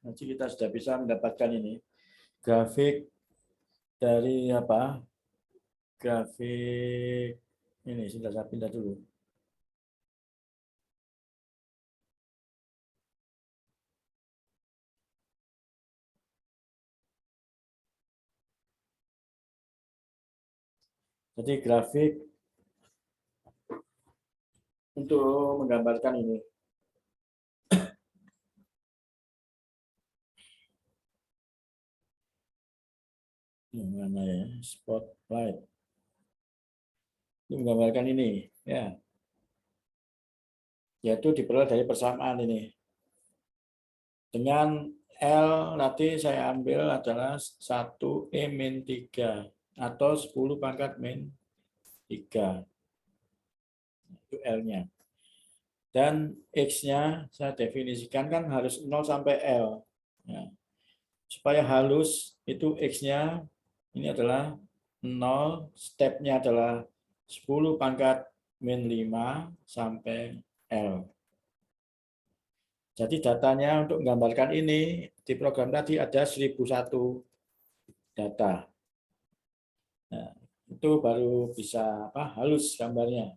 Jadi kita sudah bisa mendapatkan ini grafik dari apa? Grafik ini sudah saya pindah dulu. Jadi grafik untuk menggambarkan ini. Ini mana ya? Spotlight. Ini menggambarkan ini, ya. Yaitu diperoleh dari persamaan ini. Dengan L nanti saya ambil adalah 1E-3 atau 10 pangkat min 3. Itu L-nya. Dan X-nya saya definisikan kan harus 0 sampai L. Ya. Supaya halus itu X-nya ini adalah 0, step-nya adalah 10 pangkat min 5 sampai L. Jadi datanya untuk menggambarkan ini di program tadi ada 1001 data. Nah, itu baru bisa halus gambarnya.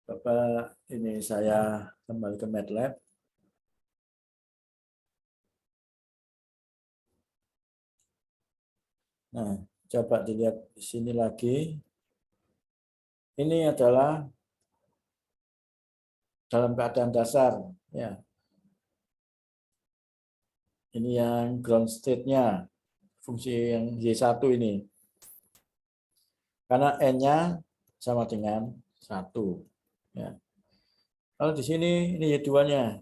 Bapak, ini saya kembali ke MATLAB. Nah, coba dilihat di sini lagi. Ini adalah dalam keadaan dasar, ya. Ini yang ground state-nya, fungsi yang Y1 ini. Karena N-nya sama dengan 1. Ya. Kalau di sini ini Y2-nya.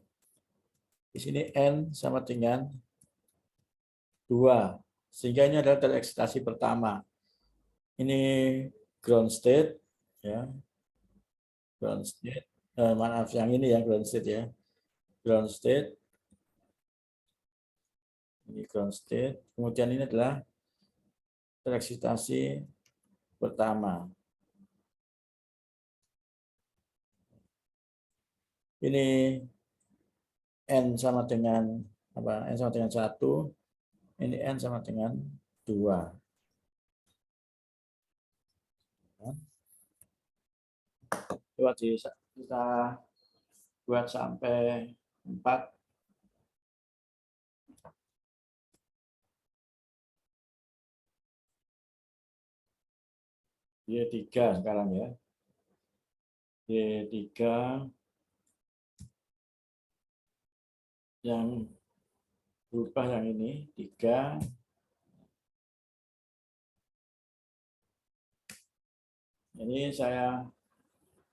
Di sini N sama dengan 2. Sehingga ini adalah tereksitasi pertama. Ini ground state, ya. Ground state. Maaf, yang ini ya ground state ya. Ground state. Ini ground state. Kemudian ini adalah tereksitasi pertama. Ini N sama dengan apa? N sama dengan 1. Ini N sama dengan 2. Coba kita buat sampai 4. Y3 sekarang ya. Y3 yang berubah yang ini 3. Ini saya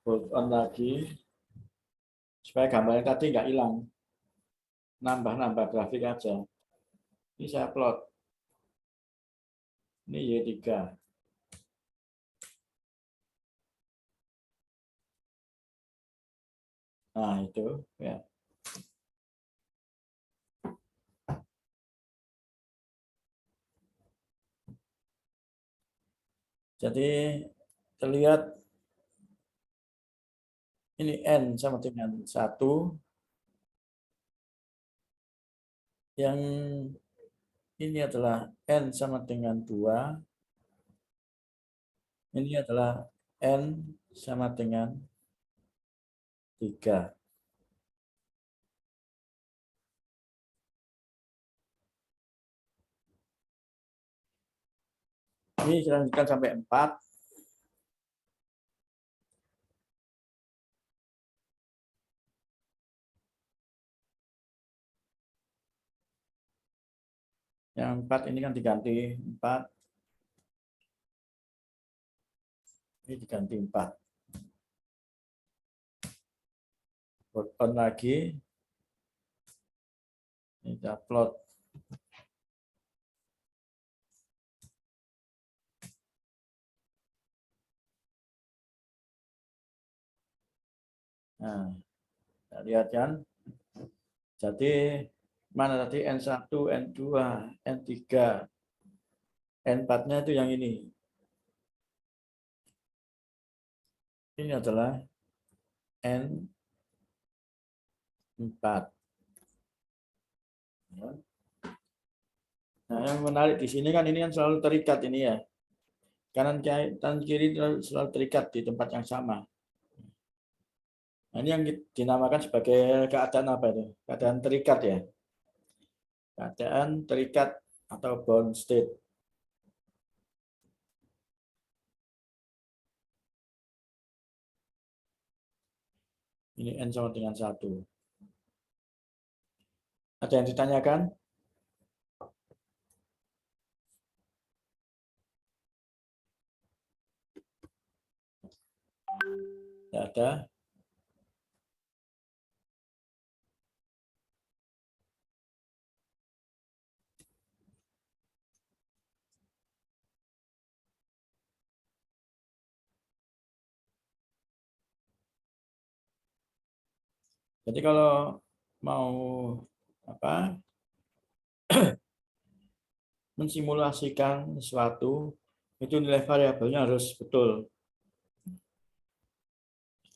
bold on lagi supaya gambarnya tadi nggak hilang. Nambah-nambah grafik aja. Ini saya plot. Ini Y3. Nah, itu ya. Jadi terlihat ini N sama dengan 1. Yang ini adalah N sama dengan 2. Ini adalah N sama dengan 3. Ini kita lanjutkan sampai 4. Yang 4 ini kan diganti 4. Ini diganti 4. On lagi. Ini kita plot. Nah, lihat kan. Jadi mana tadi N1, N2, N3, N4-nya itu yang ini. Ini adalah N 4. Ya. Nah, yang menarik di sini kan ini kan selalu terikat ini ya. Kanan kiri selalu terikat di tempat yang sama. Nah, ini yang dinamakan sebagai keadaan apa itu? Keadaan terikat ya. Keadaan terikat atau bound state. Ini N sama dengan 1. Ada yang ditanyakan? Tidak ada. Jadi kalau mau apa mensimulasikan sesuatu, itu nilai variabelnya harus betul.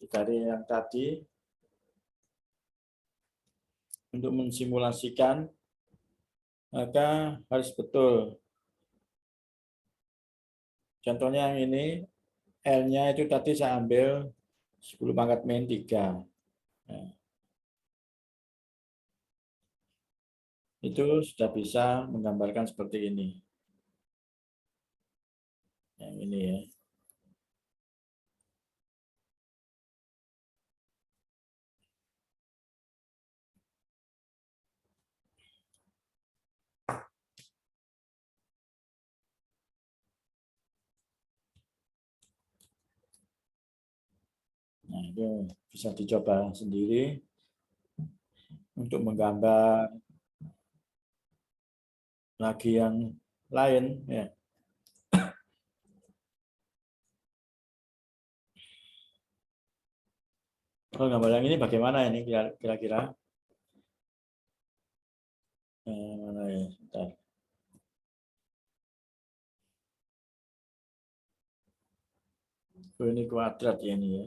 Dari yang tadi, untuk mensimulasikan, maka harus betul. Contohnya yang ini, L-nya itu tadi saya ambil 10 pangkat min 3. Nah, itu sudah bisa menggambarkan seperti ini. Yang ini ya. Nah, itu bisa dicoba sendiri untuk menggambar lagi yang lain ya. Kalau gambar yang ini bagaimana ini kira-kira? Mana ya? Bentar. Oh, ini kuadrat ya ini ya.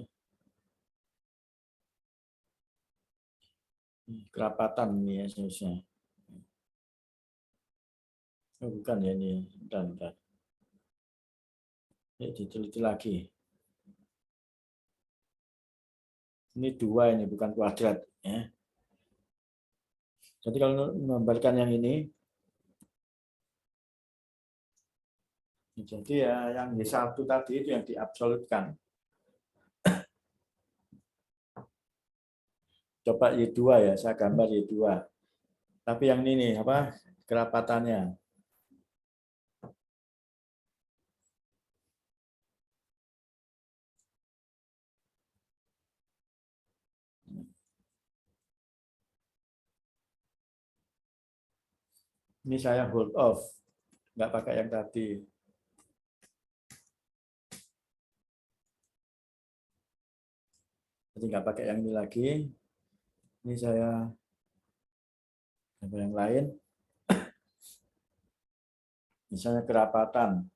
Kerapatan ini ya seharusnya. Oh, bukan ya ini. Bentar. Ini diteliti lagi. Ini 2 ini bukan kuadrat ya. Jadi kalau menggambarkan yang ini, jadi ya yang Y1 tadi itu yang diabsolutkan. Coba Y2 ya, saya gambar Y2. Tapi yang ini nih, apa kerapatannya. Ini saya hold off, nggak pakai yang tadi. Jadi nggak pakai yang ini lagi. Ini saya gambar yang lain. Misalnya kerapatan.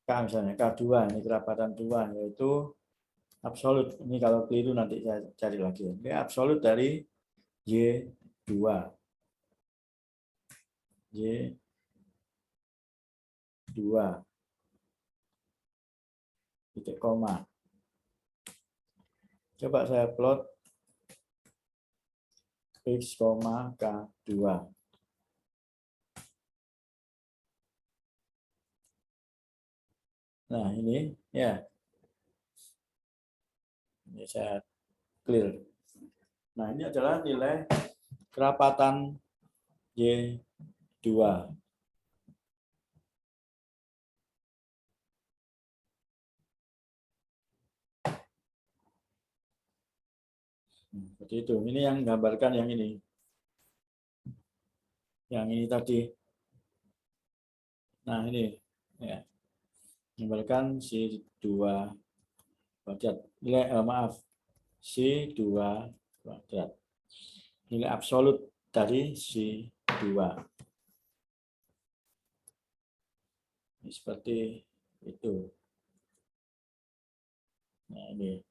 K misalnya K2, ini kerapatan 2, yaitu absolut. Ini kalau keliru nanti saya cari lagi. Ini absolut dari Y2. Y2. Titik koma. Coba saya plot X, K2. Nah, ini ya. Ini saya clear. Nah, ini adalah nilai kerapatan Y2. Seperti itu. Ini yang gambarkan yang ini. Yang ini tadi. Nah, ini ya. Gambarkan C2 kuadrat. Nilai maaf. C2 kuadrat. Nilai absolut dari C2. Ini seperti itu. Nah, ini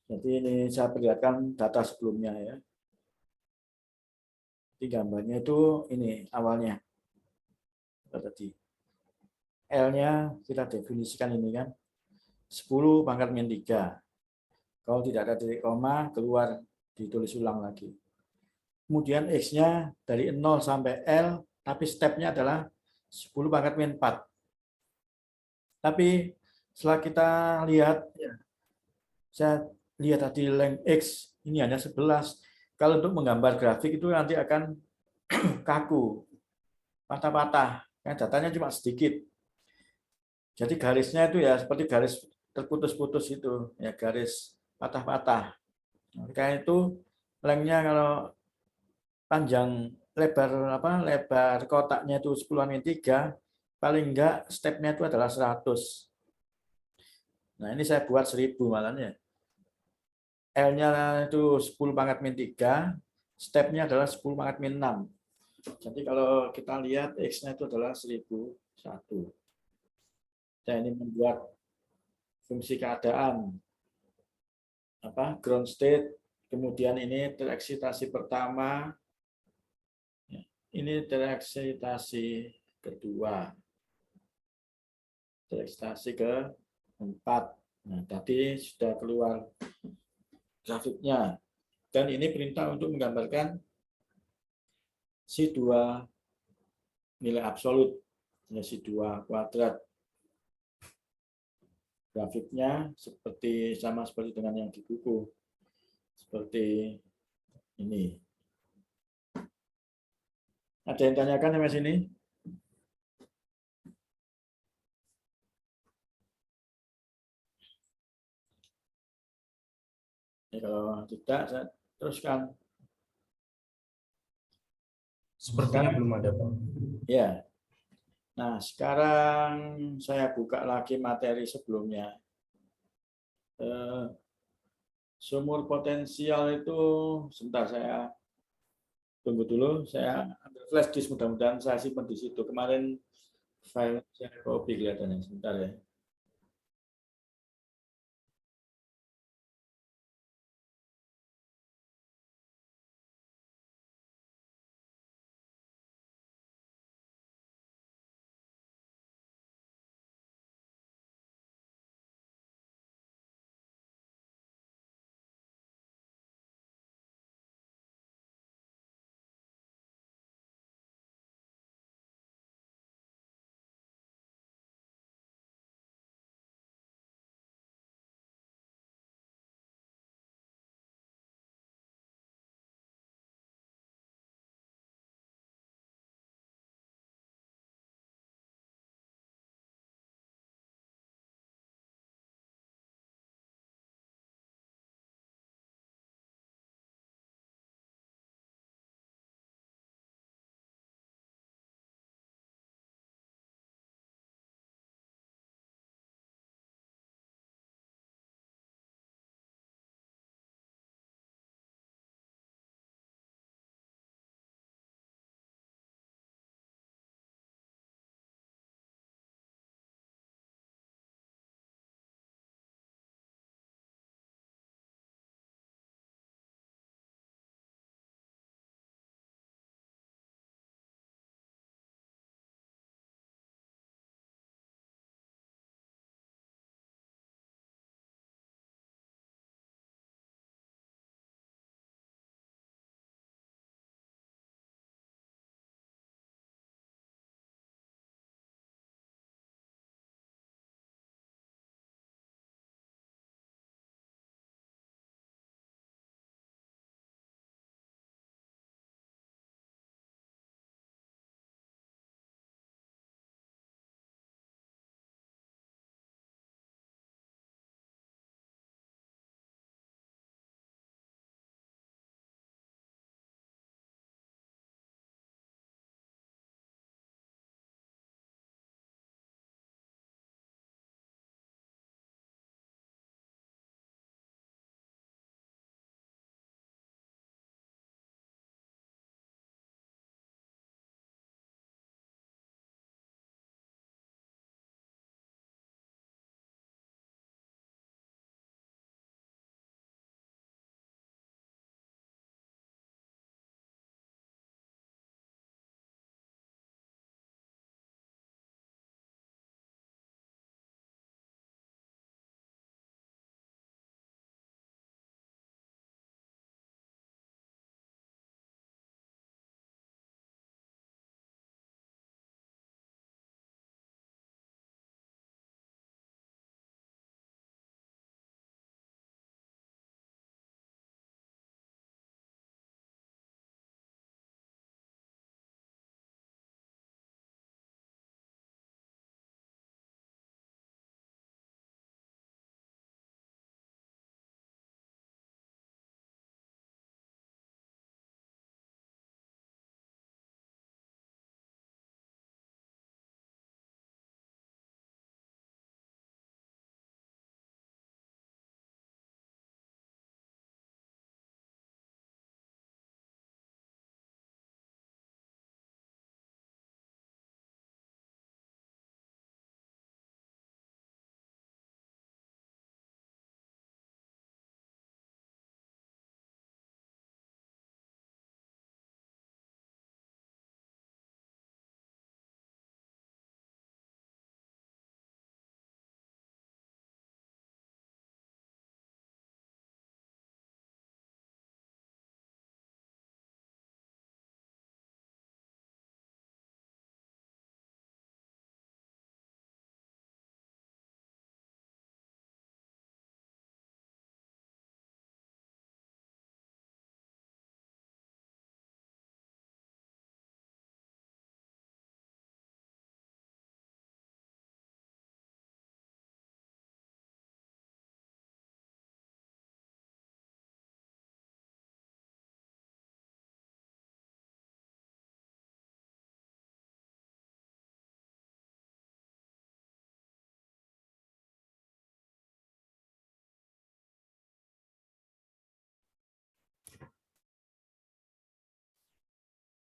Jadi ini saya perlihatkan data sebelumnya ya. Di gambarnya itu ini awalnya tadi. L-nya kita definisikan ini kan 10 pangkat min 3. Kalau tidak ada titik koma, keluar ditulis ulang lagi. Kemudian X-nya dari 0 sampai L, tapi stepnya adalah 10 pangkat min 4. Tapi setelah kita lihat, ya, saya lihat tadi length X, ini hanya 11. Kalau untuk menggambar grafik itu nanti akan kaku, patah-patah. Datanya cuma sedikit. Jadi garisnya itu ya seperti garis terputus-putus itu, ya garis patah-patah. Karena itu lengthnya kalau panjang lebar kotaknya itu 10-3, paling enggak stepnya itu adalah 100. Nah, ini saya buat 1000 malahnya. L-nya itu 10 pangkat min 3, stepnya adalah 10 pangkat min 6. Jadi kalau kita lihat X-nya itu adalah 1001. Saya ini membuat fungsi keadaan ground state, kemudian ini tereksitasi pertama, ini tereksitasi kedua, tereksitasi keempat. Nah, tadi sudah keluar grafiknya, dan ini perintah untuk menggambarkan si dua nilai absolut, ya, si dua kuadrat. Grafiknya sama seperti dengan yang di buku, seperti ini. Ada yang tanyakan sampai sini? Ya, kalau tidak, saya teruskan. Sepertinya belum ada, Pak. Ya. Nah, sekarang saya buka lagi materi sebelumnya. Sumur potensial itu, sebentar saya tunggu dulu. Saya ambil flash disk, mudah-mudahan saya simpan di situ. Kemarin file saya copy kelihatannya. Sebentar ya.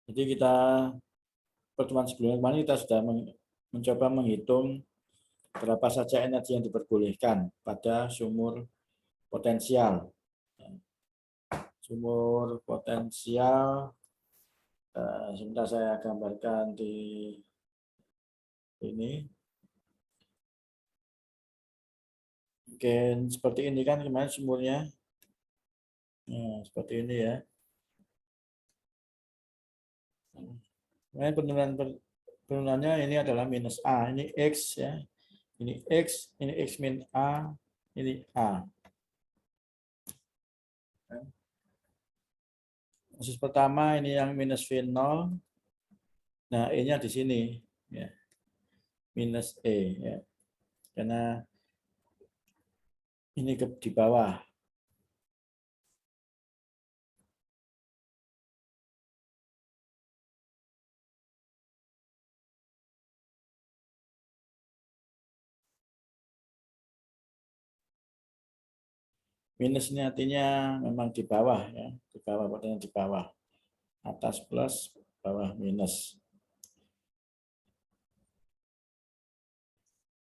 Jadi kita pertemuan sebelumnya kemarin kita sudah mencoba menghitung berapa saja energi yang diperbolehkan pada sumur potensial. Sumur potensial, sebentar saya gambarkan di ini. Mungkin seperti ini kan kemarin sumurnya. Nah, seperti ini ya. Nah, penurunannya ini adalah minus A, ini X ya. Ini X min A, ini A. Kasus pertama ini yang minus V0. Nah, E-nya di sini ya. Minus E ya. Karena ini di bawah. Minus ini artinya memang di bawah ya, di bawah potensi di bawah. Atas plus, bawah minus.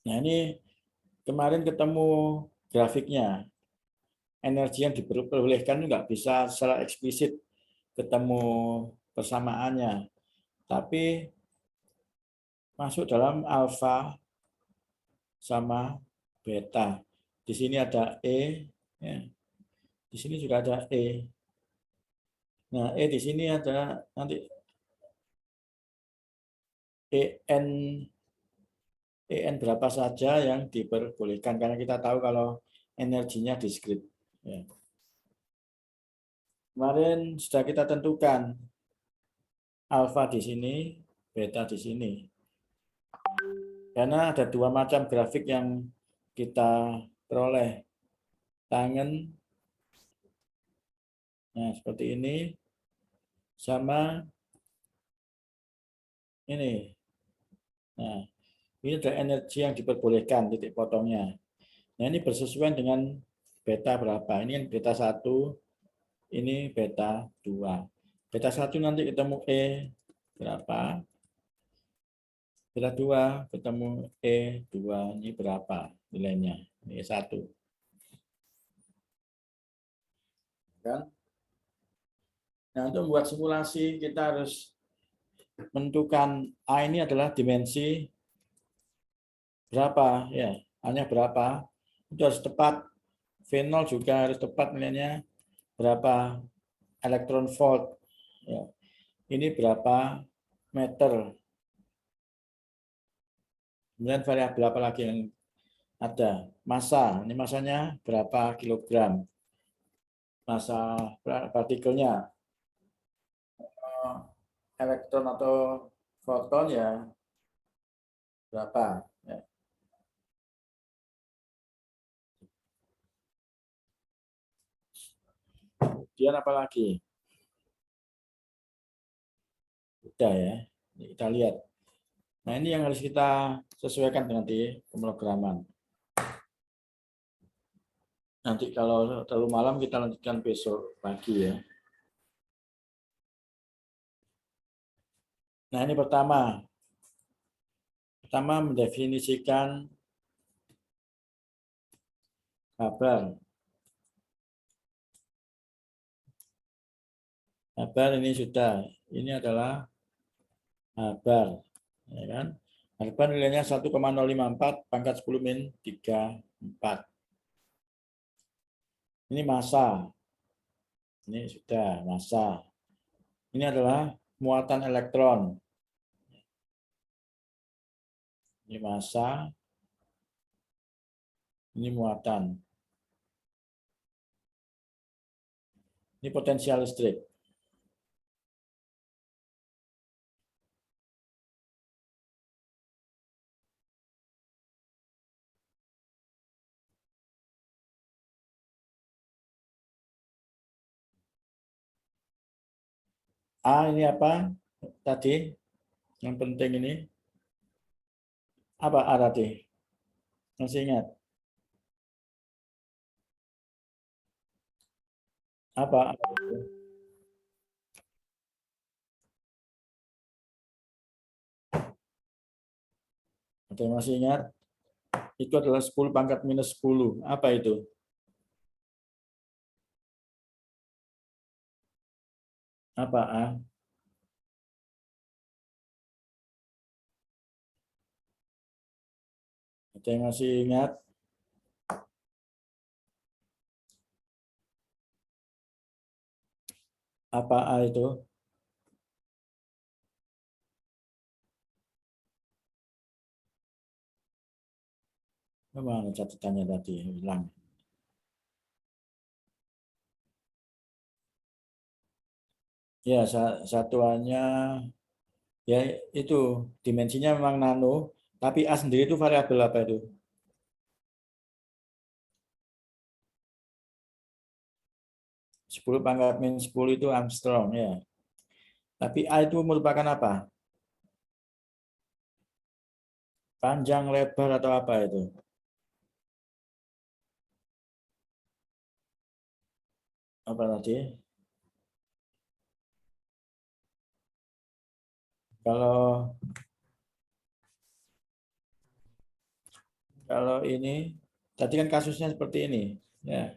Nah, ini kemarin ketemu grafiknya. Energi yang diperbolehkan nggak bisa secara eksplisit ketemu persamaannya, tapi masuk dalam alfa sama beta. Di sini ada E, ya. Di sini juga ada E. Nah, E di sini ada nanti EN berapa saja yang diperbolehkan, karena kita tahu kalau energinya diskrit. Ya. Kemarin sudah kita tentukan alfa di sini, beta di sini. Karena ada dua macam grafik yang kita peroleh. Tangen, nah seperti ini, sama ini. Nah, ini ada energi yang diperbolehkan, titik potongnya. Nah, ini bersesuaian dengan beta berapa. Ini yang beta 1, ini beta 2. Beta 1 nanti ketemu E berapa. Beta 2 ketemu E2, ini berapa nilainya. Ini 1. Kan? Nah, untuk membuat simulasi kita harus menentukan A ini adalah dimensi berapa ya, hanya berapa. Itu harus tepat. V0 juga harus tepat nilainya berapa elektron volt. Ya. Ini berapa meter. Kemudian variabel apa lagi yang ada? Massa. Ini massanya berapa kilogram. Massa partikelnya. Elektron atau foton ya berapa. Ya. Kemudian apa lagi? Udah ya. Ini kita lihat. Nah, ini yang harus kita sesuaikan dengan di pemrograman. Nanti kalau terlalu malam kita lanjutkan besok pagi ya. Nah, ini pertama. Pertama mendefinisikan kabar. Kabar ini sudah. Ini adalah kabar. Ya kan? Kabar nilainya 1,054 pangkat 10 min 34. Ini massa. Ini sudah massa. Ini adalah muatan elektron. Ini massa. Ini muatan. Ini potensial listrik. A ini apa? Tadi yang penting ini. Apa A tadi? Masih ingat? Apa? Ada yang masih ingat? Itu adalah 10 pangkat minus 10. Apa itu? Apa A? Ada yang masih ingat? Apa A itu? Mana catatannya tadi? Hilang. Ya, satuannya ya itu dimensinya memang nano, tapi A sendiri itu variabel apa itu? Sepuluh pangkat minus 10 itu Armstrong ya. Tapi A itu merupakan apa? Panjang, lebar atau apa itu? Apa tadi? Kalau ini tadi kan kasusnya seperti ini, ya.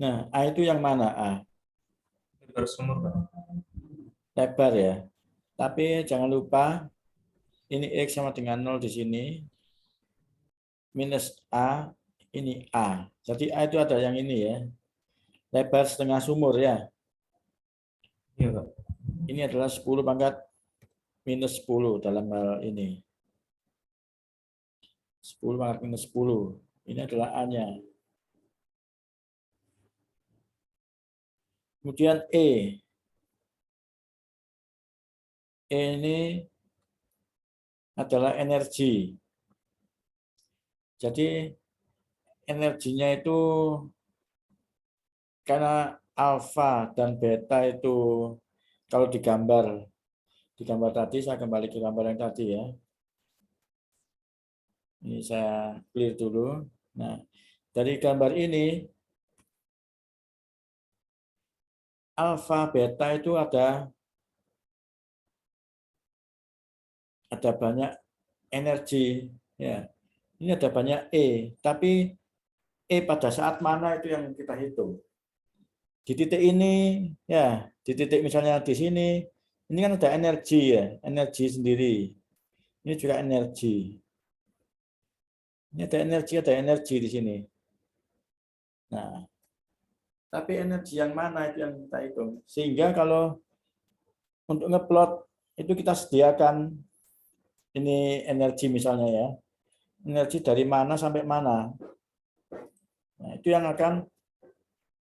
Nah, A itu yang mana A? Lebar sumur, Pak. Lebar ya. Tapi jangan lupa ini X sama dengan 0 di sini. Minus A, ini A. Jadi A itu ada yang ini ya. Lebar setengah sumur ya. Iya, Pak. Ini adalah 10 pangkat minus 10 dalam hal ini. 10 pangkat minus 10. Ini adalah A-nya. Kemudian E. E ini adalah energi. Jadi energinya itu karena alfa dan beta itu kalau digambar tadi, saya kembali ke gambar yang tadi ya. Ini saya clear dulu. Nah, dari gambar ini alfa beta itu ada banyak energi ya. Ini ada banyak tapi pada saat mana itu yang kita hitung. Di titik ini ya, di titik misalnya di sini, ini kan ada energi ya, energi sendiri. Ini juga energi. Ini ada energi di sini. Nah, tapi energi yang mana itu yang kita hitung. Sehingga kalau untuk ngeplot itu kita sediakan ini energi misalnya ya. Energi dari mana sampai mana. Nah, itu yang akan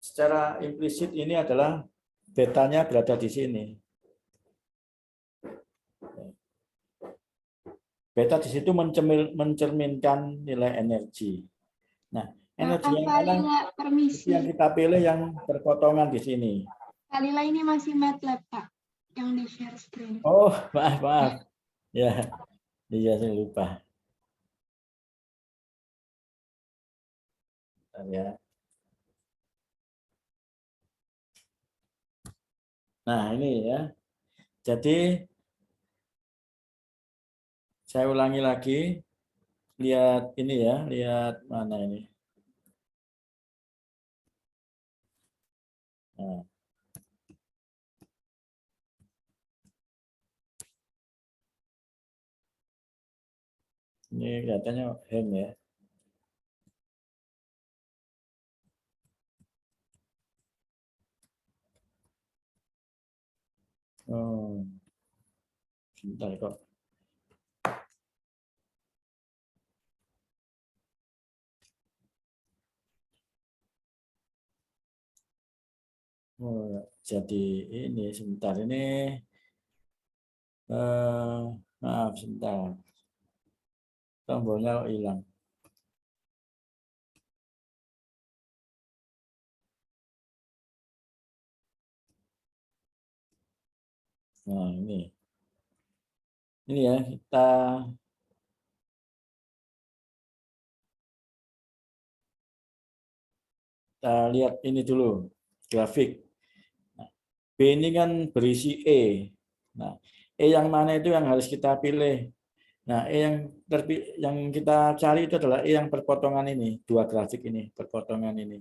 secara implisit ini adalah betanya berada di sini. Beta di situ mencerminkan nilai energi. Nah, energi yang mana yang kita pilih yang berpotongan di sini. Kak Lila ini masih MATLAB, Pak, yang di share screen. Oh, maaf. Ya, iya saya lupa. Bentar ya. Nah, ini ya. Jadi, saya ulangi lagi. Lihat ini ya, lihat mana ini. Nah. Ini kelihatannya hang ya. Oh, sebentar kok. Oh, jadi ini sebentar ini. Maaf sebentar. Tombolnya kok hilang. Nah, ini ya kita lihat ini dulu grafik. Nah, B ini kan berisi E. Nah, E yang mana itu yang harus kita pilih. Nah, yang kita cari itu adalah E yang perpotongan ini, dua grafik ini, perpotongan ini.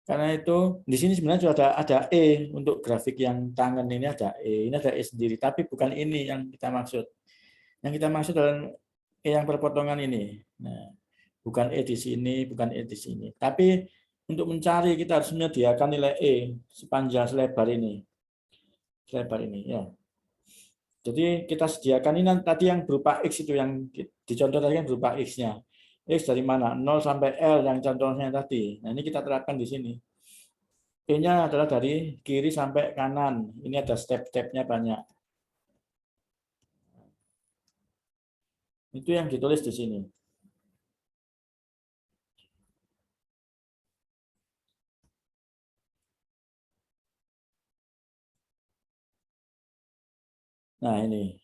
Karena itu di sini sebenarnya sudah ada E untuk grafik yang tangan ini ada ini ada E sendiri, tapi bukan ini yang kita maksud. Yang kita maksud adalah E yang perpotongan ini. Nah, bukan E di sini, bukan E di sini. Tapi untuk mencari kita harus menyediakan nilai E sepanjang selebar ini. Selebar ini ya. Jadi kita sediakan ini tadi yang berupa X itu yang dicontoh tadi kan berupa X-nya. X dari mana? 0 sampai L yang contohnya tadi. Nah, ini kita terapkan di sini. P-nya adalah dari kiri sampai kanan. Ini ada step-stepnya banyak. Itu yang ditulis di sini. Nah, ini.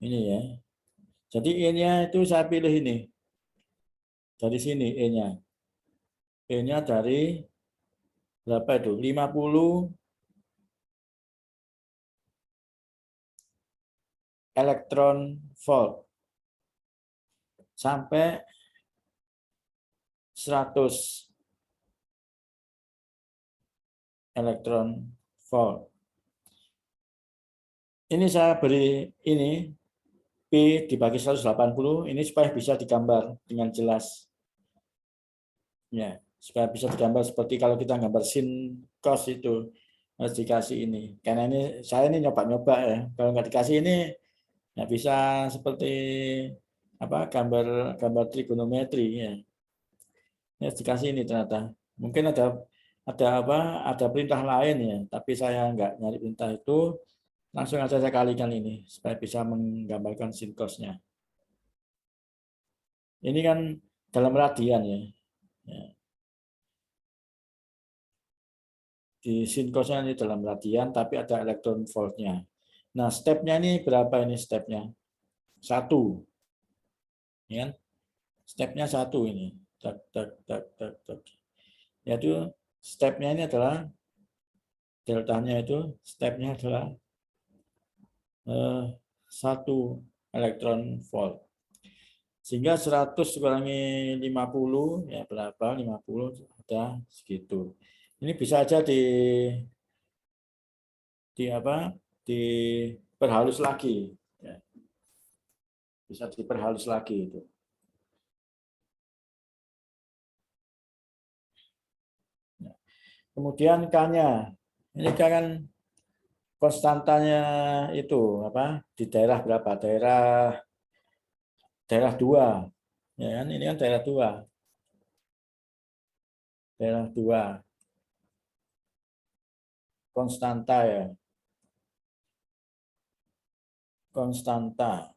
Ini ya. Jadi E-nya itu saya pilih ini. Dari sini E-nya. E-nya dari berapa itu? 50 elektron volt sampai 100 elektron volt. Ini saya beri ini P dibagi 180 ini supaya bisa digambar dengan jelas. Ya, supaya bisa digambar seperti kalau kita gambar sin cos itu harus dikasih ini. Karena ini saya ini nyoba-nyoba ya. Kalau nggak dikasih ini nggak bisa seperti apa gambar trigonometri ya. Ini harus dikasih ini ternyata. Mungkin ada apa? Ada perintah lain ya, tapi saya nggak nyari perintah itu. Langsung aja saya kalikan ini supaya bisa menggambarkan sin cosnya. Ini kan dalam radian ya. Di sin cosnya ini dalam radian, tapi ada elektron voltnya. Nah, stepnya ini berapa ini stepnya? 1. Ya kan? Stepnya 1 ini. Tak, tak, tak, tak, tak. Yaitu stepnya ini adalah deltanya itu stepnya adalah 1 elektron volt. Sehingga 100 kurangi 50 ya berapa? 50 ada segitu. Ini bisa aja di apa? Diperhalus lagi. Ya. Bisa diperhalus lagi itu. Ya. Kemudian K-nya. Ini kan konstantanya itu apa? Di daerah berapa? Daerah 2. Ya kan? Ini kan daerah 2. Daerah 2. Konstanta ya. Konstanta.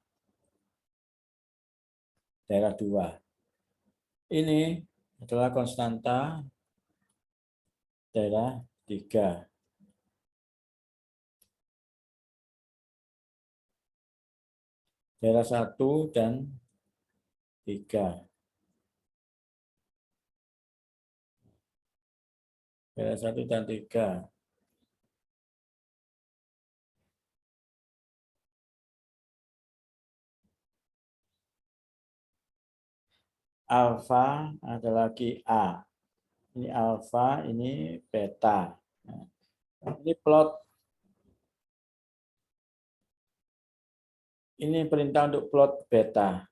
Daerah 2. Ini adalah konstanta daerah 3. Daerah 1 dan 3. Daerah 1 dan 3. Alfa ada lagi A. Ini alfa, ini beta. Nah, ini plot. Ini perintah untuk plot beta.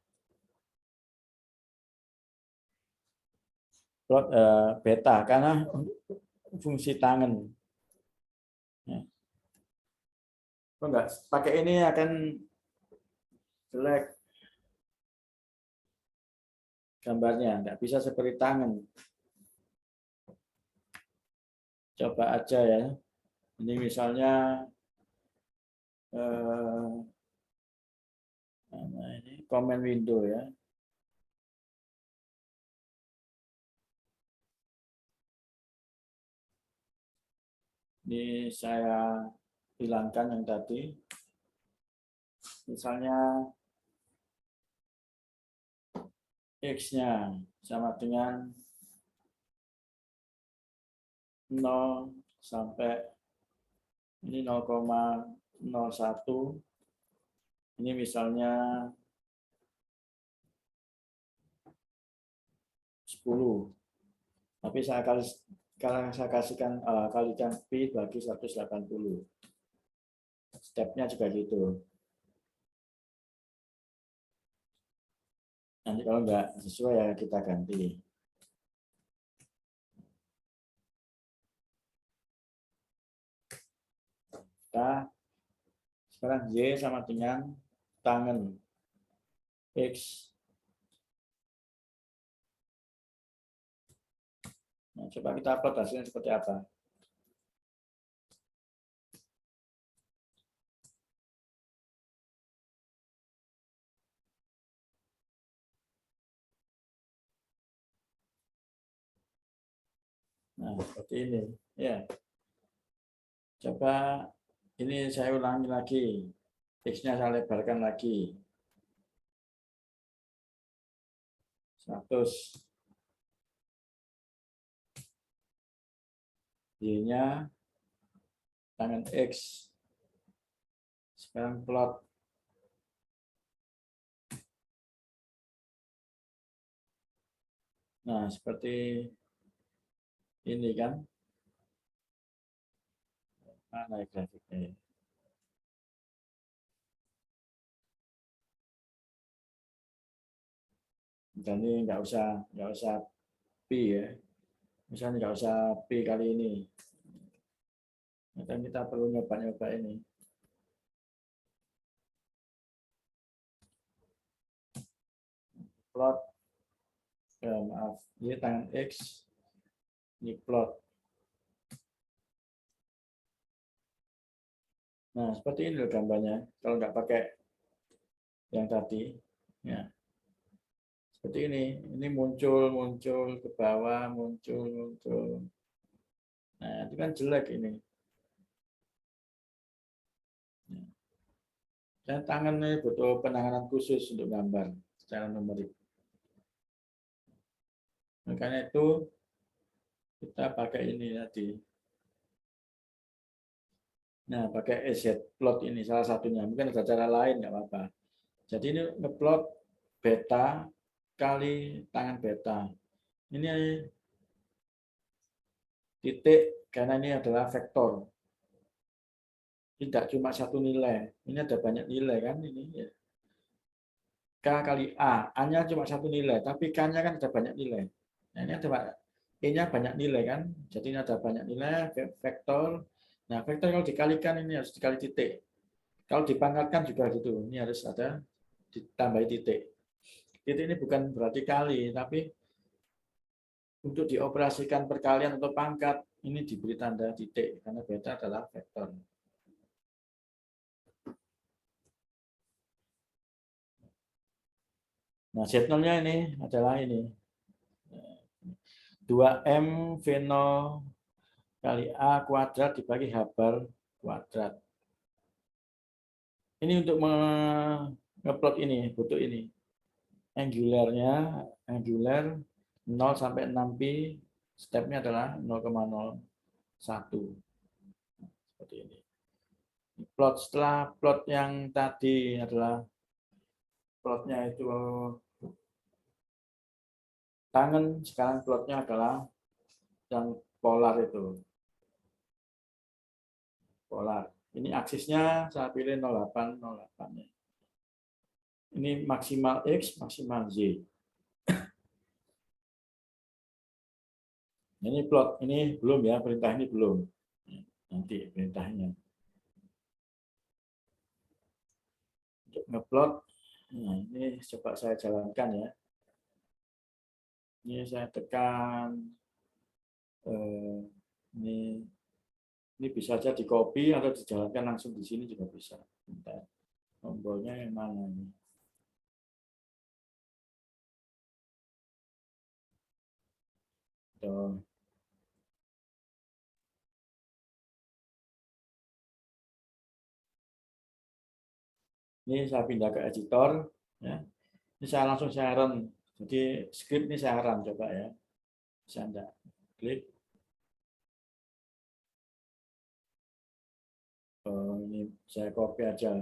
Plot beta karena fungsi tangan. Ya. Kok enggak pakai ini akan jelek gambarnya, enggak bisa seperti tangan. Coba aja ya. Ini misalnya ini comment window ya. Ini saya hilangkan yang tadi. Misalnya X-nya sama dengan 0 sampai ini 0,01 Ini misalnya 10. Tapi saya kasihkan kalikan pi bagi 180. Stepnya juga gitu. Nanti kalau nggak sesuai ya kita ganti. Nah, sekarang Y sama dengan tangan X. Nah, coba kita upload hasilnya seperti apa. Nah, seperti ini. Ya. Coba ini saya ulangi lagi. X-nya saya lebarkan lagi. 100. Y-nya tangan X. Sekarang plot. Nah, seperti ini kan. Mana grafiknya? Dan ini nggak usah pi ya. Misalnya nggak usah pi kali ini. Dan kita perlu nyoba-nyoba ini. Plot. Maaf, ini tangan X. Ini plot. Nah, seperti ini loh gambarnya. Kalau nggak pakai yang tadi, ya seperti ini. Ini muncul ke bawah, muncul. Nah, itu kan jelek ini. Dan tangannya butuh penanganan khusus untuk gambar secara numerik. Makanya itu kita pakai ini tadi. Nah, pakai EZ plot ini salah satunya. Mungkin ada cara lain, nggak apa-apa. Jadi ini ngeplot beta kali tangan beta. Ini titik karena ini adalah vektor. Tidak cuma satu nilai. Ini ada banyak nilai kan ini. Ya. K kali A. A-nya cuma satu nilai, tapi K-nya kan ada banyak nilai. Nah, ini ada E-nya banyak nilai kan. Jadi ini ada banyak nilai vektor. Nah, vektor kalau dikalikan ini harus dikali titik. Kalau dipangkatkan juga gitu. Ini harus ada ditambahi titik. Titik ini bukan berarti kali, tapi untuk dioperasikan perkalian atau pangkat ini diberi tanda titik karena beta adalah vektor. Nah, Z0-nya ini adalah ini. 2M V0 kali A kuadrat dibagi H bar kuadrat. Ini untuk ngeplot ini, butuh ini. Angularnya, angular 0 sampai 6 pi, stepnya adalah 0,01. Seperti ini. Plot setelah plot yang tadi adalah plotnya itu tangan, sekarang plotnya adalah yang polar itu. Polar. Ini aksisnya saya pilih 08, 08. Ini maksimal X, maksimal Z. Ini plot, ini belum ya, perintah ini belum. Nanti perintahnya. Untuk ngeplot, nah ini coba saya jalankan ya. Ini saya tekan, ini bisa saja di copy atau dijalankan langsung di sini juga bisa. Bentar. Tombolnya yang mana ini? Tuh. Ini saya pindah ke editor. Ya. Ini saya langsung saya run. Jadi script ini saya run coba ya. Bisa enggak? Klik. Oh, ini saya copy aja.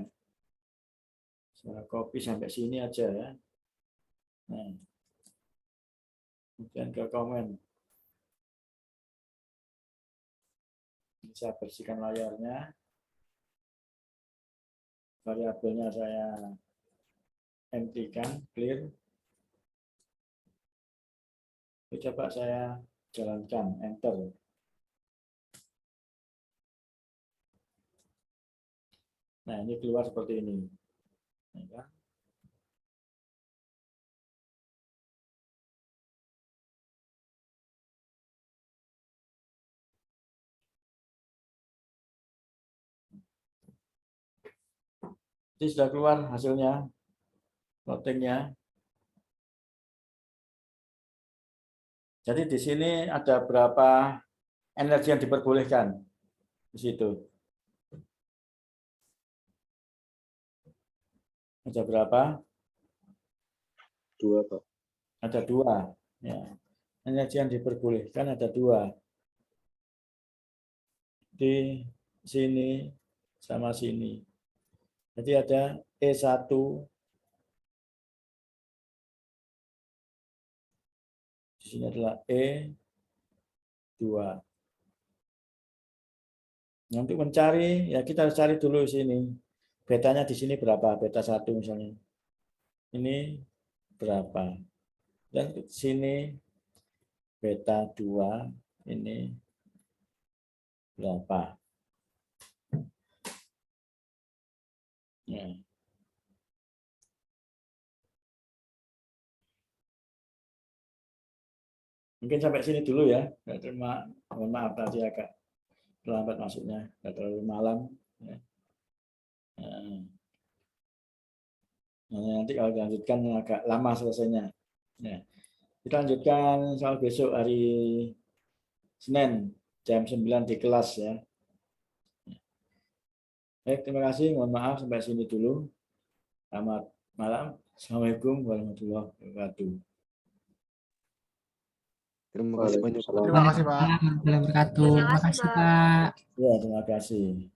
Saya copy sampai sini aja ya. Nah, kemudian ke komen. Saya bersihkan layarnya. Variabelnya saya empty-kan, clear. Coba saya jalankan, enter. Nah, ini keluar seperti ini. Ya. Ini sudah keluar hasilnya, plottingnya. Jadi di sini ada berapa energi yang diperbolehkan di situ. Ada berapa? 2, Pak. Ada 2. Ya. Energi yang diperbolehkan ada 2. Di sini sama sini. Jadi ada E1, di sini adalah E2. Nah, untuk mencari, ya kita harus cari dulu di sini. Betanya di sini berapa? Beta 1 misalnya. Ini berapa? Dan di sini beta 2 ini berapa? Ya. Mungkin sampai sini dulu ya. Mohon maaf tadi agak terlambat masuknya, nggak terlalu malam. Ya. Nah, nanti kalau dilanjutkan agak lama selesainya. Ya. Kita lanjutkan soal besok hari Senin jam 9 di kelas ya. Baik, terima kasih. Mohon maaf sampai sini dulu. Selamat malam. Assalamualaikum warahmatullahi wabarakatuh. Terima kasih banyak, Pak. Terima kasih, Pak. Warahmatullahi wabarakatuh. Terima kasih, Pak. Ya, terima kasih.